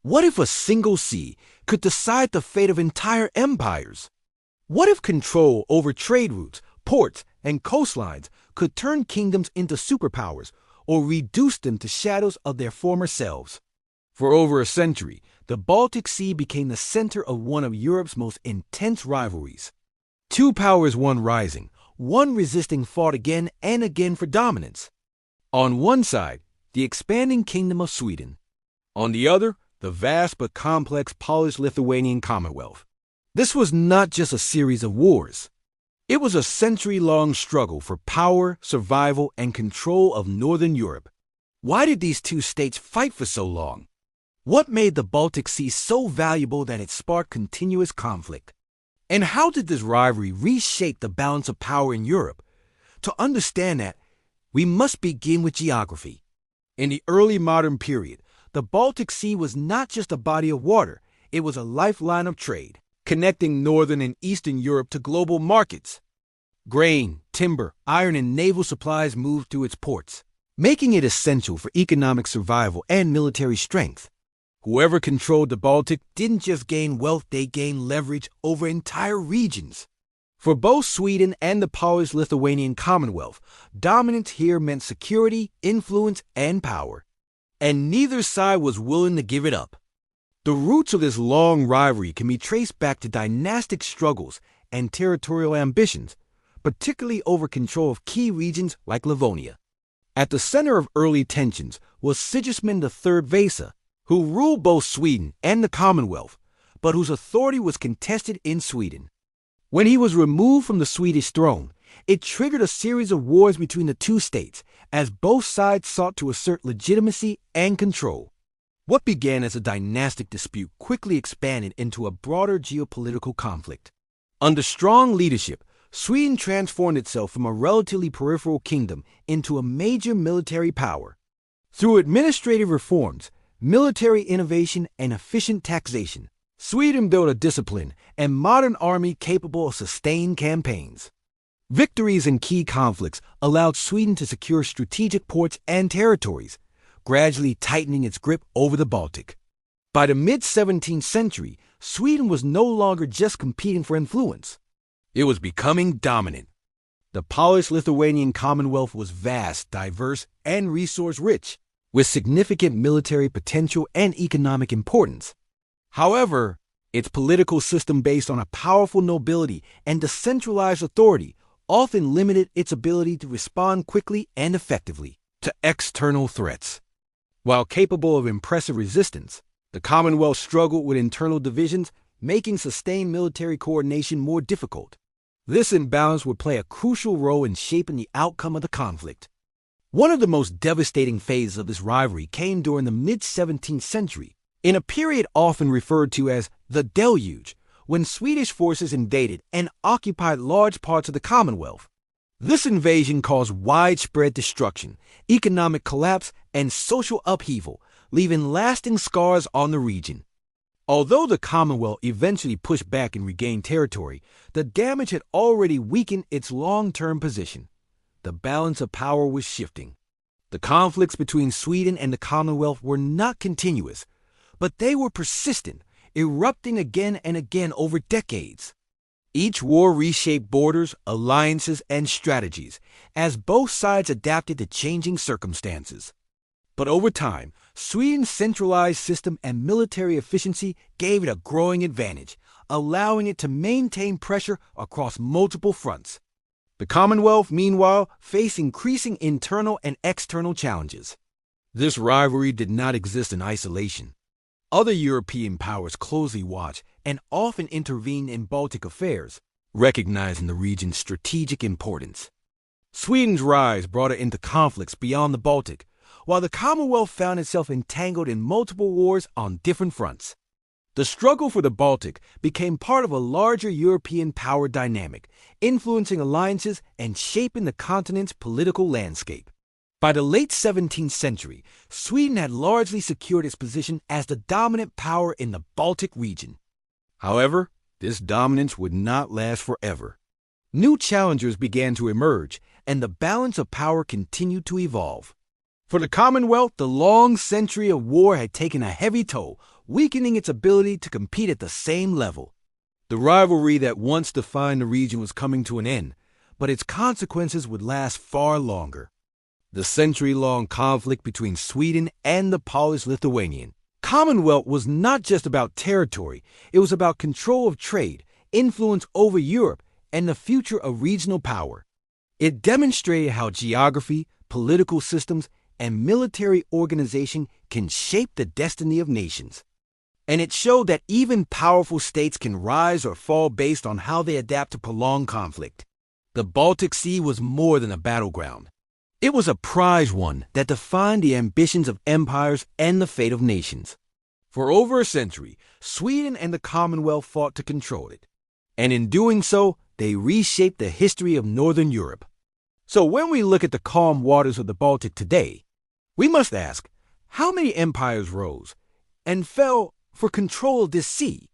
What if a single sea could decide the fate of entire empires? What if control over trade routes, ports, and coastlines could turn kingdoms into superpowers or reduce them to shadows of their former selves? For over a century, the Baltic Sea became the center of one of Europe's most intense rivalries. Two powers, one rising, one resisting, fought again and again for dominance. On one side, the expanding kingdom of Sweden. On the other, the vast but complex Polish-Lithuanian Commonwealth. This was not just a series of wars. It was a century-long struggle for power, survival, and control of Northern Europe. Why did these two states fight for so long? What made the Baltic Sea so valuable that it sparked continuous conflict? And how did this rivalry reshape the balance of power in Europe? To understand that, we must begin with geography. In the early modern period, the Baltic Sea was not just a body of water, it was a lifeline of trade, connecting Northern and Eastern Europe to global markets. Grain, timber, iron, and naval supplies moved through its ports, making it essential for economic survival and military strength. Whoever controlled the Baltic didn't just gain wealth, they gained leverage over entire regions. For both Sweden and the Polish-Lithuanian Commonwealth, dominance here meant security, influence, and power. And neither side was willing to give it up. The roots of this long rivalry can be traced back to dynastic struggles and territorial ambitions, particularly over control of key regions like Livonia. At the center of early tensions was Sigismund III Vasa, who ruled both Sweden and the Commonwealth, but whose authority was contested in Sweden. When he was removed from the Swedish throne, it triggered a series of wars between the two states, as both sides sought to assert legitimacy and control. What began as a dynastic dispute quickly expanded into a broader geopolitical conflict. Under strong leadership, Sweden transformed itself from a relatively peripheral kingdom into a major military power. Through administrative reforms, military innovation, and efficient taxation, Sweden built a disciplined and modern army capable of sustained campaigns. Victories in key conflicts allowed Sweden to secure strategic ports and territories, gradually tightening its grip over the Baltic. By the mid-17th century, Sweden was no longer just competing for influence. It was becoming dominant. The Polish-Lithuanian Commonwealth was vast, diverse, and resource-rich, with significant military potential and economic importance. However, its political system based on a powerful nobility and decentralized authority often limited its ability to respond quickly and effectively to external threats. While capable of impressive resistance, the Commonwealth struggled with internal divisions, making sustained military coordination more difficult. This imbalance would play a crucial role in shaping the outcome of the conflict. One of the most devastating phases of this rivalry came during the mid-17th century, in a period often referred to as the Deluge, when Swedish forces invaded and occupied large parts of the Commonwealth. This invasion caused widespread destruction, economic collapse, and social upheaval, leaving lasting scars on the region. Although the Commonwealth eventually pushed back and regained territory, the damage had already weakened its long-term position. The balance of power was shifting. The conflicts between Sweden and the Commonwealth were not continuous, but they were persistent, erupting again and again over decades. Each war reshaped borders, alliances, and strategies as both sides adapted to changing circumstances. But over time, Sweden's centralized system and military efficiency gave it a growing advantage, allowing it to maintain pressure across multiple fronts. The Commonwealth, meanwhile, faced increasing internal and external challenges. This rivalry did not exist in isolation. Other European powers closely watched and often intervened in Baltic affairs, recognizing the region's strategic importance. Sweden's rise brought it into conflicts beyond the Baltic, while the Commonwealth found itself entangled in multiple wars on different fronts. The struggle for the Baltic became part of a larger European power dynamic, influencing alliances and shaping the continent's political landscape. By the late 17th century, Sweden had largely secured its position as the dominant power in the Baltic region. However, this dominance would not last forever. New challengers began to emerge, and the balance of power continued to evolve. For the Commonwealth, the long century of war had taken a heavy toll, weakening its ability to compete at the same level. The rivalry that once defined the region was coming to an end, but its consequences would last far longer. The century-long conflict between Sweden and the Polish-Lithuanian Commonwealth was not just about territory, it was about control of trade, influence over Europe, and the future of regional power. It demonstrated how geography, political systems, and military organization can shape the destiny of nations. And it showed that even powerful states can rise or fall based on how they adapt to prolonged conflict. The Baltic Sea was more than a battleground. It was a prize one that defined the ambitions of empires and the fate of nations. For over a century, Sweden and the Commonwealth fought to control it. And in doing so, they reshaped the history of Northern Europe. So when we look at the calm waters of the Baltic today, we must ask, how many empires rose and fell for control of this sea?